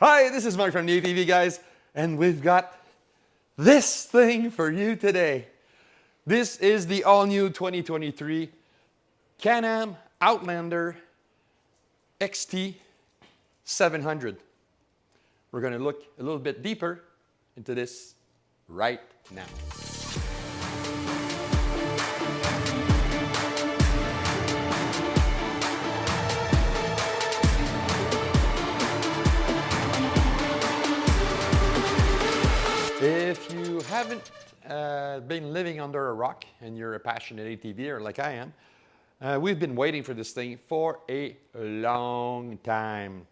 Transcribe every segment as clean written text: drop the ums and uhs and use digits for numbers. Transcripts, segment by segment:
Hi, this is Marc from the ATV guys, and we've got this thing for you today. This is the all-new 2023 Can-Am Outlander XT 700. We're going to look a little bit deeper into this right now. If you haven't been living under a rock and you're a passionate ATVer like I am, we've been waiting for this thing for a long time.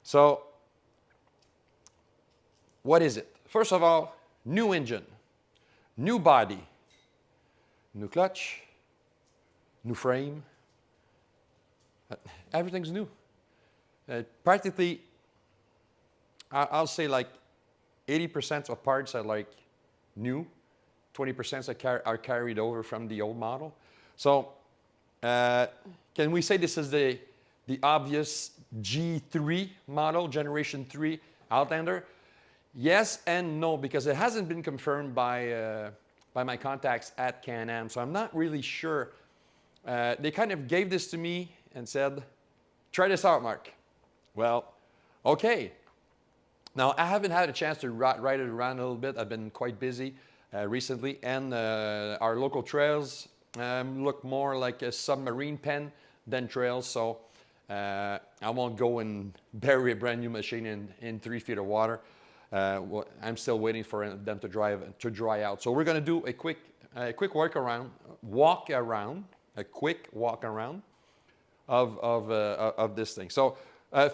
So, what is it? First of all, new engine, new body, new clutch, new frame. Everything's new. Practically, I'll say like 80% of parts are like new, 20% are carried over from the old model. So can we say this is the obvious G3 model, Generation 3 Outlander? Yes and no, because it hasn't been confirmed by my contacts at Can-Am, so I'm not really sure. They kind of gave this to me and said, try this out, Mark. Well, okay. Now, I haven't had a chance to ride it around a little bit. I've been quite busy recently, and our local trails look more like a submarine pen than trails, so I won't go and bury a brand new machine in 3 feet of water. I'm still waiting for them to dry out. So we're going to do a quick walk around of this thing. So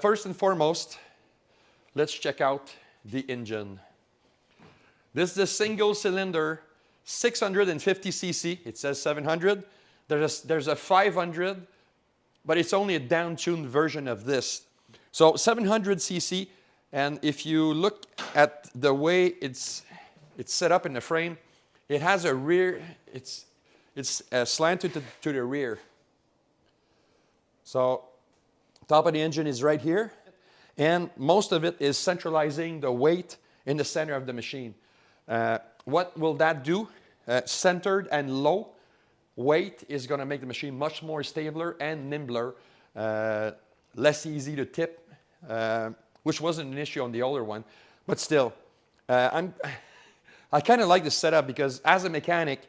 first and foremost, let's check out the engine. This is a single cylinder, 650 cc. It says 700. There's a 500, but it's only a down-tuned version of this. So 700 cc, and if you look at the way it's set up in the frame, it has a rear. It's slanted to the rear. So top of the engine is right here. And most of it is centralizing the weight in the center of the machine. What will that do? Centered and low weight is going to make the machine much more stabler and nimbler, less easy to tip, which wasn't an issue on the older one. But still, I kind of like this setup because as a mechanic,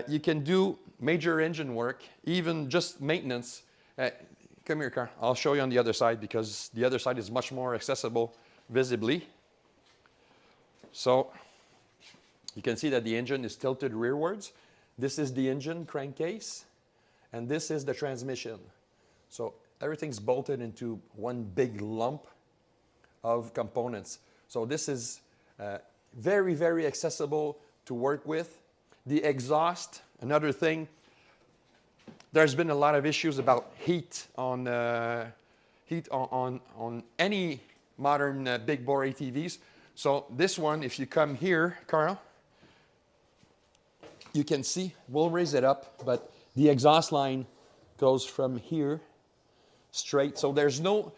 you can do major engine work, even just maintenance. Come here, Carl. I'll show you on the other side because the other side is much more accessible visibly. So you can see that the engine is tilted rearwards. This is the engine crankcase, and this is the transmission. So everything's bolted into one big lump of components. So this is very, very accessible to work with. The exhaust, another thing. There's been a lot of issues about heat on any modern big bore ATVs. So this one, if you come here, Carl, you can see, we'll raise it up, but the exhaust line goes from here straight. So there's no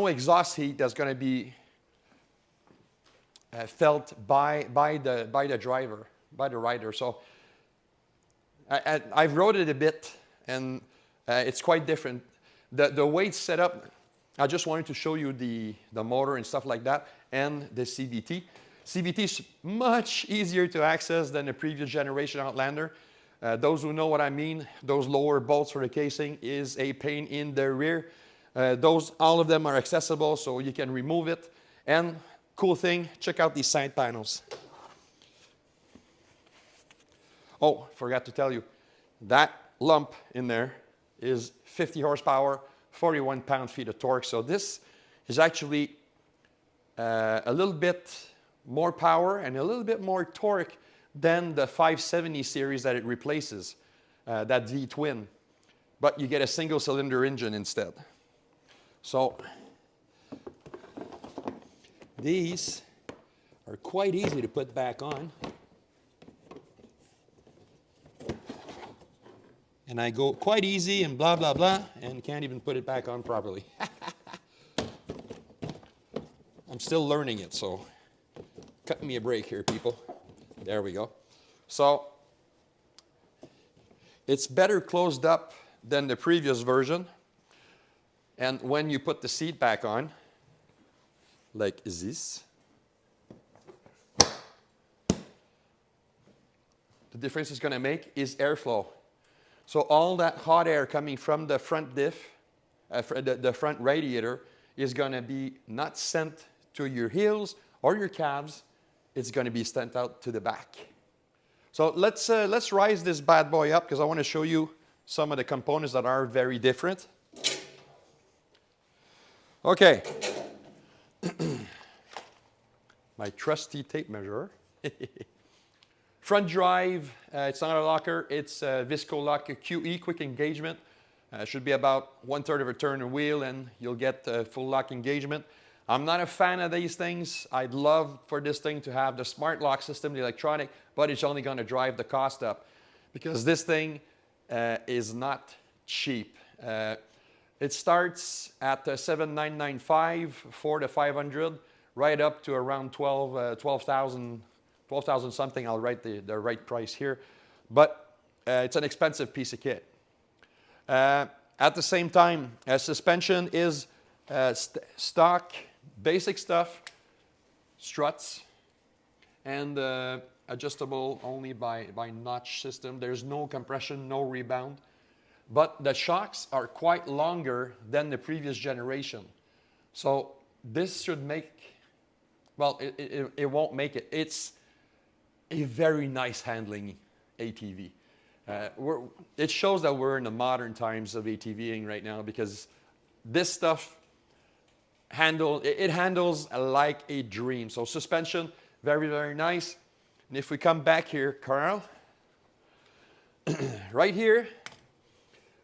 exhaust heat that's going to be felt by the driver, by the rider. So I've rode it a bit, and it's quite different. The way it's set up, I just wanted to show you the motor and stuff like that, and the CVT. CVT is much easier to access than the previous generation Outlander. Those who know what I mean, those lower bolts for the casing is a pain in the rear. All of them are accessible, so you can remove it. And cool thing, check out these side panels. Oh, forgot to tell you, that lump in there is 50 horsepower, 41 pound-feet of torque. So this is actually a little bit more power and a little bit more torque than the 570 series that it replaces, that V-twin. But you get a single-cylinder engine instead. So these are quite easy to put back on. And I go quite easy and blah, blah, blah, and can't even put it back on properly. I'm still learning it, so cut me a break here, people. There we go. So it's better closed up than the previous version. And when you put the seat back on, like this, the difference it's going to make is airflow. So all that hot air coming from the front diff, the front radiator, is going to be not sent to your heels or your calves. It's going to be sent out to the back. So let's rise this bad boy up because I want to show you some of the components that are very different. Okay. My trusty tape measure. Front drive, it's not a locker, it's a Visco lock QE, quick engagement. Should be about 1/3 of a turn of wheel and you'll get full lock engagement. I'm not a fan of these things. I'd love for this thing to have the smart lock system, the electronic, but it's only going to drive the cost up because this thing is not cheap. It starts at $7,995 for the 500, right up to around 12,000 something. I'll write the right price here. But it's an expensive piece of kit. At the same time, suspension is stock, basic stuff, struts, and adjustable only by notch system. There's no compression, no rebound. But the shocks are quite longer than the previous generation. So this should make, well, it won't make it. It's a very nice handling ATV. It shows that we're in the modern times of ATVing right now because this stuff handles like a dream. So suspension, very, very nice. And if we come back here, Carl, right here,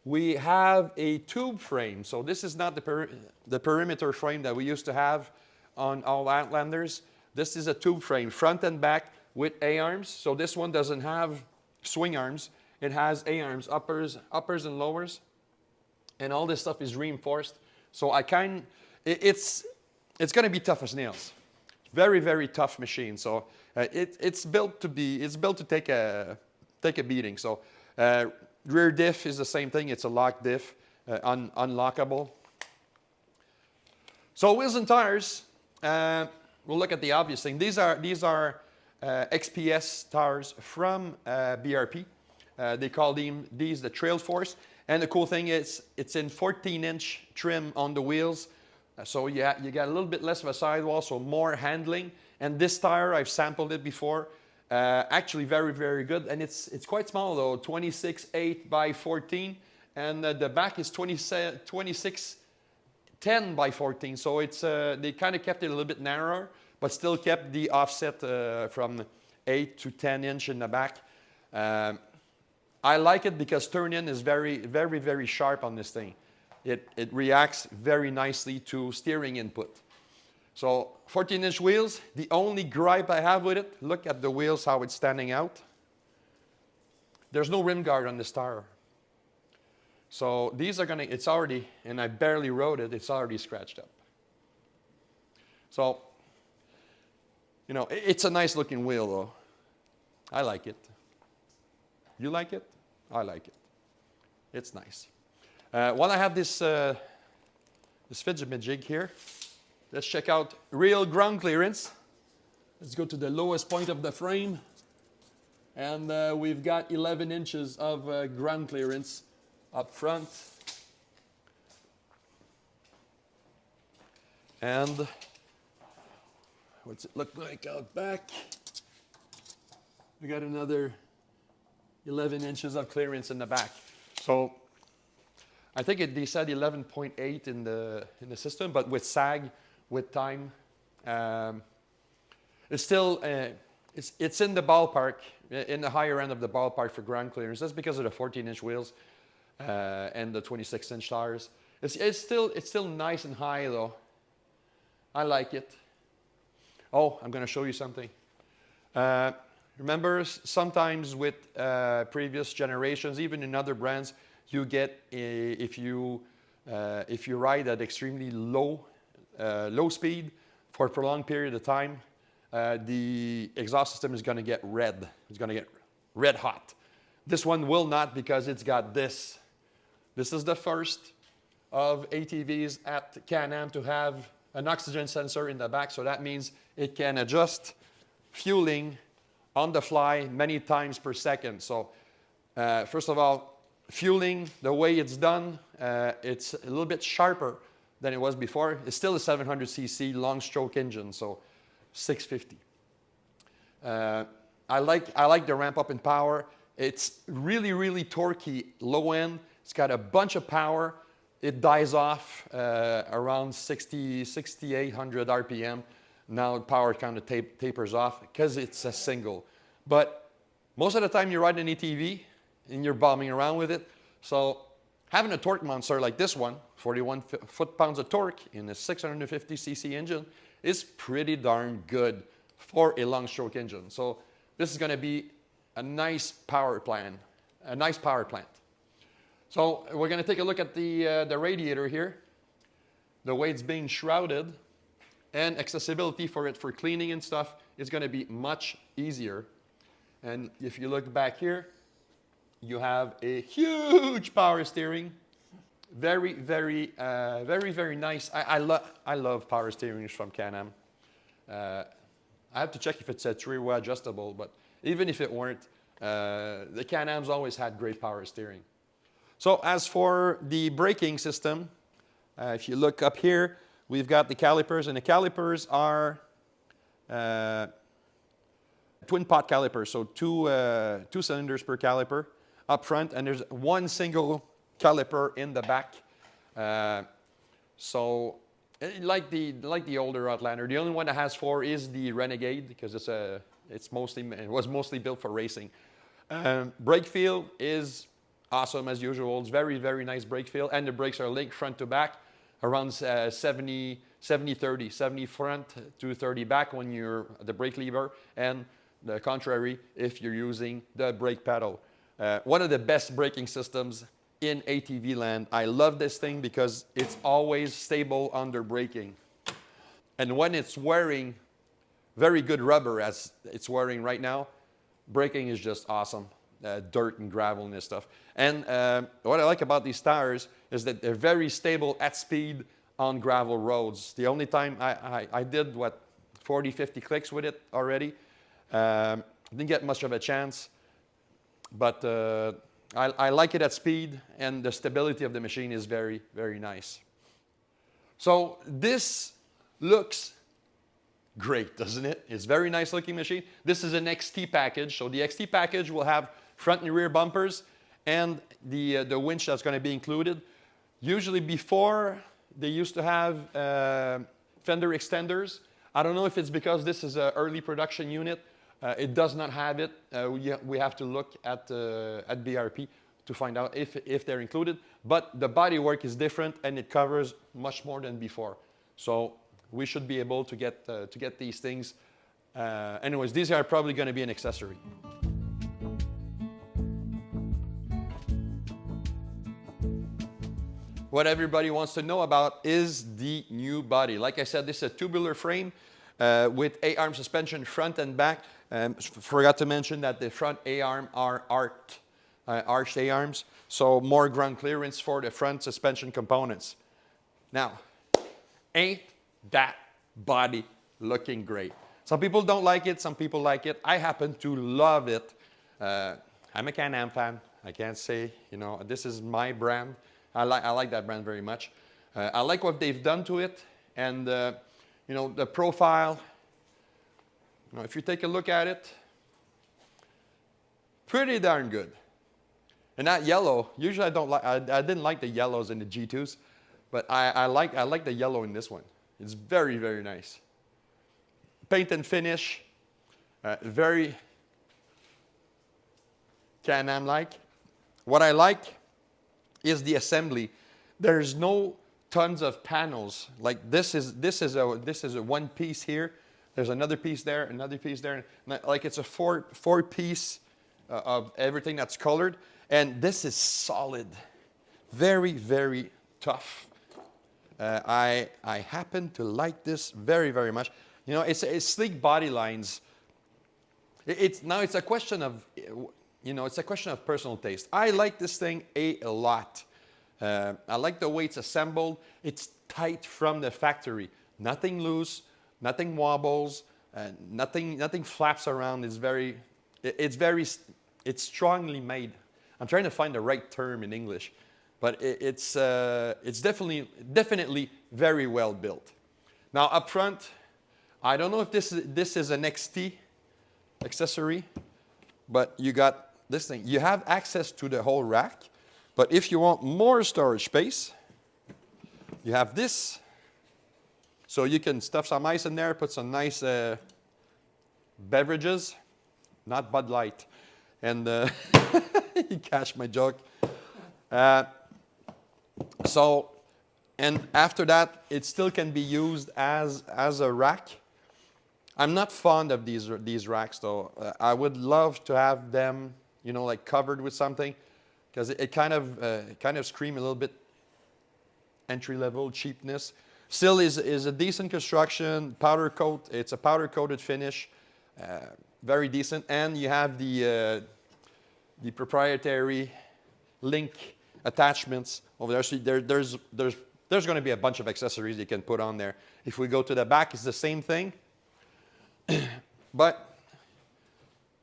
we have a tube frame. So this is not the perimeter frame that we used to have on all Outlanders. This is a tube frame, front and back with A-arms. So this one doesn't have swing arms. It has A-arms, uppers and lowers. And all this stuff is reinforced. So it's going to be tough as nails. Very, very tough machine. So it's built to take a beating. So rear diff is the same thing. It's a lock diff, unlockable. So wheels and tires. We'll look at the obvious thing. These are XPS tires from BRP. They call these the Trail Force. And the cool thing is it's in 14-inch trim on the wheels. So you got a little bit less of a sidewall, so more handling. And this tire, I've sampled it before. Actually very, very good. And it's quite small though, 26.8 by 14. And the back is 26.10 by 14. So it's they kind of kept it a little bit narrower, but still kept the offset from 8 to 10 inch in the back. I like it because turn-in is very, very, very sharp on this thing. It reacts very nicely to steering input. So 14-inch wheels. The only gripe I have with it, look at the wheels, how it's standing out. There's no rim guard on this tire. So these are it's already, and I barely rode it, it's already scratched up. So, you know, it's a nice looking wheel though. I like it. You like it? I like it. It's nice. While I have this fidget jig here, let's check out real ground clearance. Let's go to the lowest point of the frame. And we've got 11 inches of ground clearance up front. And what's it look like out back? We got another 11 inches of clearance in the back. So I think they said 11.8 in the system, but with sag, with time, it's still it's in the ballpark, in the higher end of the ballpark for ground clearance. That's because of the 14-inch wheels and the 26-inch tires. It's still nice and high though. I like it. Oh, I'm going to show you something. Remember, sometimes with previous generations, even in other brands, you get if you ride at extremely low speed for a prolonged period of time, the exhaust system is going to get red. It's going to get red hot. This one will not, because it's got this. This is the first of ATVs at Can-Am to have an oxygen sensor in the back, so that means it can adjust fueling on the fly many times per second. So first of all, fueling, the way it's done, it's a little bit sharper than it was before. It's still a 700cc long stroke engine, so 650. I like the ramp up in power. It's really, really torquey low end. It's got a bunch of power. It dies off around 6,800 RPM. Now power kind of tapers off because it's a single. But most of the time you ride an ATV and you're bombing around with it. So having a torque monster like this one, 41 foot-pounds of torque in a 650cc engine, is pretty darn good for a long stroke engine. So this is going to be a nice power plant. So we're going to take a look at the radiator here, the way it's being shrouded, and accessibility for it for cleaning and stuff is going to be much easier. And if you look back here, you have a huge power steering. Very, very, very nice. I love power steerings from Can-Am. I have to check if it's a three-way adjustable, but even if it weren't, the Can-Am's always had great power steering. So as for the braking system, if you look up here, we've got the calipers, and the calipers are twin pot calipers, so two cylinders per caliper up front, and there's one single caliper in the back. So like the older Outlander, the only one that has four is the Renegade, because it was mostly built for racing. Brake feel is awesome as usual. It's very, very nice brake feel, and the brakes are linked front to back, around 70-30, 70 front to 30 back when you're the brake lever, and the contrary if you're using the brake pedal. One of the best braking systems in ATV land. I love this thing because it's always stable under braking. And when it's wearing very good rubber, as it's wearing right now, braking is just awesome. Dirt and gravel and this stuff. And what I like about these tires is that they're very stable at speed on gravel roads. The only time I did, 40, 50 clicks with it already. Didn't get much of a chance, but I like it at speed, and the stability of the machine is very, very nice. So this looks great, doesn't it? It's a very nice looking machine. This is an XT package. So the XT package will have front and rear bumpers and the winch that's going to be included. Usually before, they used to have fender extenders. I don't know if it's because this is an early production unit. It does not have it. We have to look at BRP to find out if they're included. But the bodywork is different, and it covers much more than before. So we should be able to get these things. Anyways, these are probably going to be an accessory. What everybody wants to know about is the new body. Like I said, this is a tubular frame with A-arm suspension front and back. Forgot to mention that the front A-arm are arched A-arms, so more ground clearance for the front suspension components. Now, ain't that body looking great? Some people don't like it, some people like it. I happen to love it. I'm a Can-Am fan. I can't say, this is my brand. I like that brand very much. I like what they've done to it, and the profile. If you take a look at it, pretty darn good. And that yellow, usually I didn't like the yellows in the G2s, but I like the yellow in this one. It's very, very nice. Paint and finish, very Can-Am-like. What I like is the assembly. There's no tons of panels. Like this is a one piece here. There's another piece there, another piece there. Like it's a four piece of everything that's colored. And this is solid. Very, very tough. I happen to like this very, very much. You know, it's sleek body lines. It's a question of, you know, it's a question of personal taste. I like this thing a lot. I like the way it's assembled. It's tight from the factory. Nothing loose, nothing wobbles, nothing flaps around. It's strongly made. I'm trying to find the right term in English, but it's definitely very well built. Now up front, I don't know if this is an XT accessory, but you got this thing. You have access to the whole rack, but if you want more storage space, you have this. So you can stuff some ice in there, put some nice beverages, not Bud Light. And you catch my joke. And after that, it still can be used as a rack. I'm not fond of these racks though. I would love to have them, you know, like covered with something, because it kind of scream a little bit entry-level cheapness. Still is a decent construction, powder coat. It's a powder coated finish, very decent. And you have the proprietary link attachments over there. So there's going to be a bunch of accessories you can put on there. If we go to the back, it's the same thing, but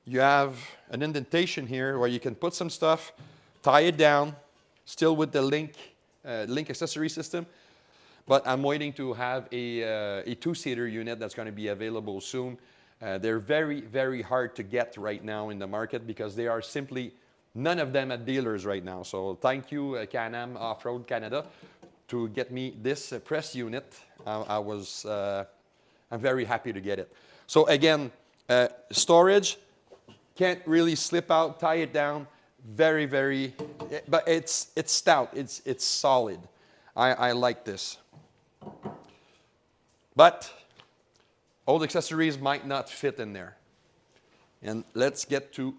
you have an indentation here where you can put some stuff, tie it down, still with the link accessory system. But I'm waiting to have a two-seater unit that's going to be available soon. They're very, very hard to get right now in the market because they are simply none of them at dealers right now. So thank you, Can-Am Off-Road Canada, to get me this press unit. I'm very happy to get it. So again, storage, can't really slip out, tie it down. Very, very, but it's stout. It's solid. I like this. But old accessories might not fit in there. And let's get to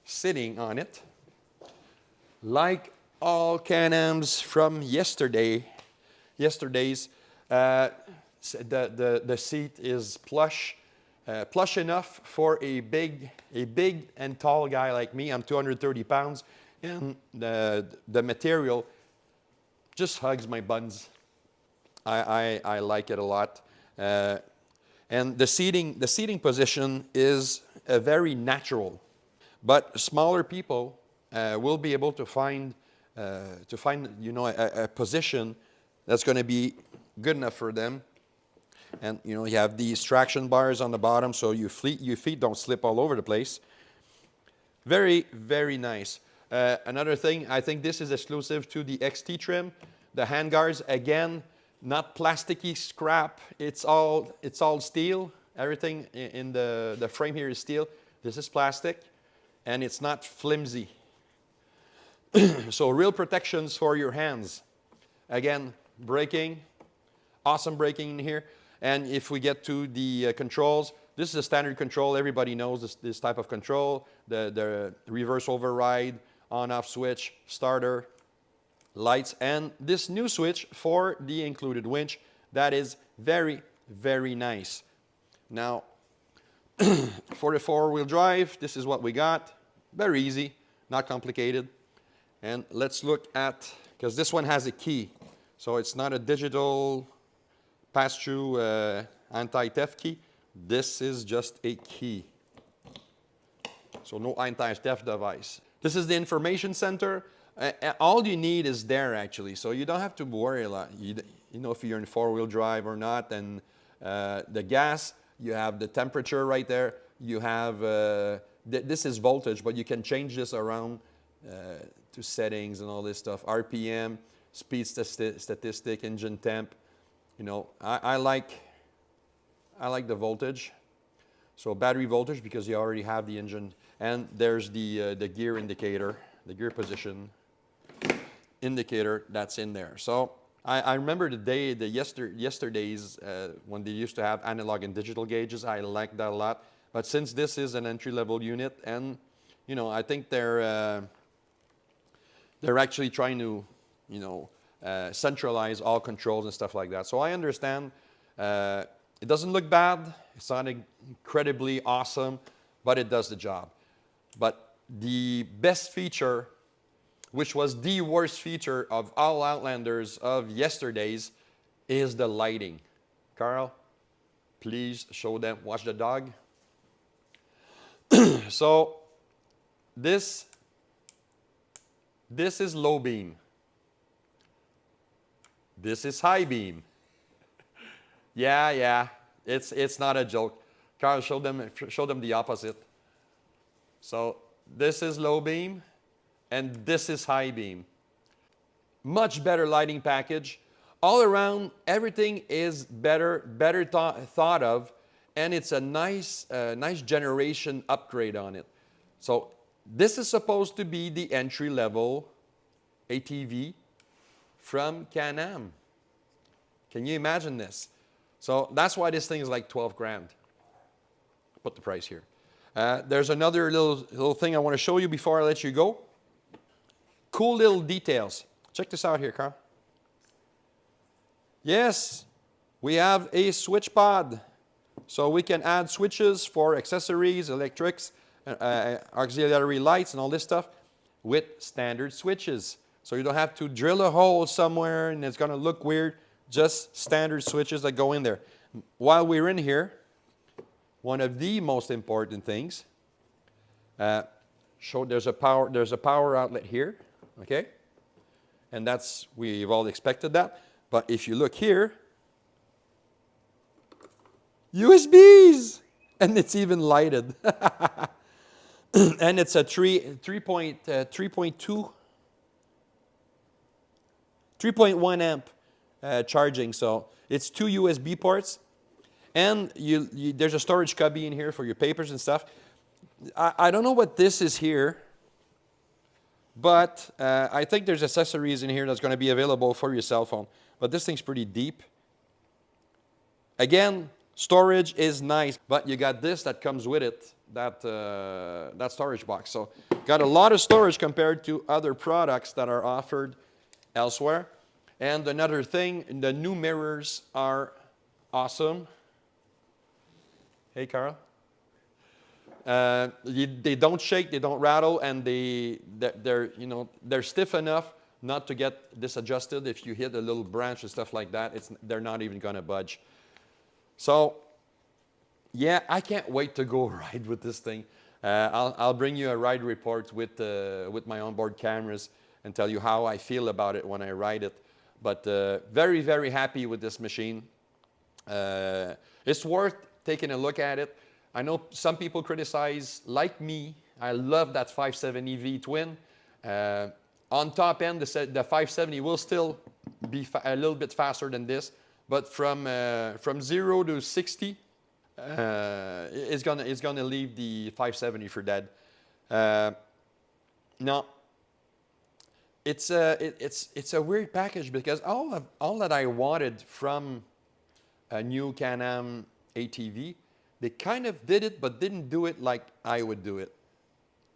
sitting on it. Like all Can-Ams from yesterday's, the seat is plush enough for a big and tall guy like me. I'm 230 pounds, and the material just hugs my buns. I like it a lot. And the seating position is very natural, but smaller people will be able to find you know, a position that's going to be good enough for them. And you know, you have these traction bars on the bottom, so your feet don't slip all over the place. Very, very nice. Another thing, I think this is exclusive to the XT trim. The handguards, again, not plasticky scrap. It's all steel. Everything in the frame here is steel. This is plastic, and it's not flimsy. So real protections for your hands. Again, braking, awesome braking in here. And if we get to the controls, this is a standard control. Everybody knows this type of control. The reverse override, on-off switch, starter, lights, and this new switch for the included winch. That is very, very nice. Now, for the four-wheel drive, this is what we got. Very easy, not complicated. And let's look at, because this one has a key. So it's not a digital pass-through anti-theft key. This is just a key. So no anti-theft device. This is the information center. All you need is there, actually. So you don't have to worry a lot. You know, if you're in four-wheel drive or not. And the gas, you have the temperature right there. You have, this is voltage, but you can change this around to settings and all this stuff. RPM, speed statistic, engine temp. You know, I like the voltage. So battery voltage, because you already have the engine. And there's the gear indicator, the gear position indicator that's in there. So I remember yesterdays when they used to have analog and digital gauges. I liked that a lot. But since this is an entry-level unit, and you know, I think they're actually trying to, you know, centralize all controls and stuff like that. So I understand. It doesn't look bad. It's not incredibly awesome, but it does the job. But the best feature, which was the worst feature of all Outlanders of yesterdays, is the lighting. Carl, please show them. Watch the dog. So this is low beam. This is high beam. Yeah, it's not a joke. Carl, show them the opposite. So this is low beam, and this is high beam. Much better lighting package. All around, everything is better thought of, and it's a nice generation upgrade on it. So this is supposed to be the entry-level ATV from Can-Am. Can you imagine this? So that's why this thing is like 12 grand. Put the price here. There's another little thing I want to show you before I let you go. Cool little details. Check this out here, Carl. Yes, we have a switch pod. So we can add switches for accessories, electrics, auxiliary lights, and all this stuff with standard switches. So you don't have to drill a hole somewhere and it's going to look weird. Just standard switches that go in there. While we're in here, one of the most important things, there's a power outlet here, okay? And we've all expected that. But if you look here, USBs, and it's even lighted. And it's a 3.1 amp charging. So it's 2 USB ports. And there's a storage cubby in here for your papers and stuff. I don't know what this is here, but I think there's accessories in here that's going to be available for your cell phone. But this thing's pretty deep. Again, storage is nice, but you got this that comes with it, that storage box. So got a lot of storage compared to other products that are offered elsewhere. And another thing, the new mirrors are awesome. Hey, Carl. They don't shake, they don't rattle, and they're stiff enough not to get disadjusted. If you hit a little branch and stuff like that, they're not even going to budge. So, yeah, I can't wait to go ride with this thing. I'll bring you a ride report with my onboard cameras and tell you how I feel about it when I ride it. But very, very happy with this machine. It's worth taking a look at it. I know some people criticize, like me. I love that 570 V-twin. On top end, the 570 will still be a little bit faster than this, but from 0 to 60, it's gonna leave the 570 for dead. Now, it's a weird package because all that I wanted from a new Can-Am ATV, they kind of did it, but didn't do it like I would do it.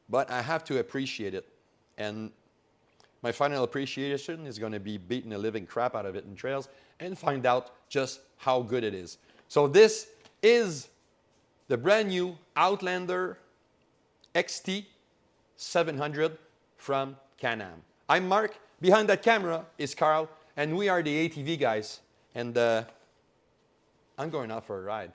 But I have to appreciate it. And my final appreciation is going to be beating the living crap out of it in trails and find out just how good it is. So this is the brand new Outlander XT 700 from Can-Am. I'm Marc. Behind that camera is Carl, and we are the ATV guys. And I'm going out for a ride.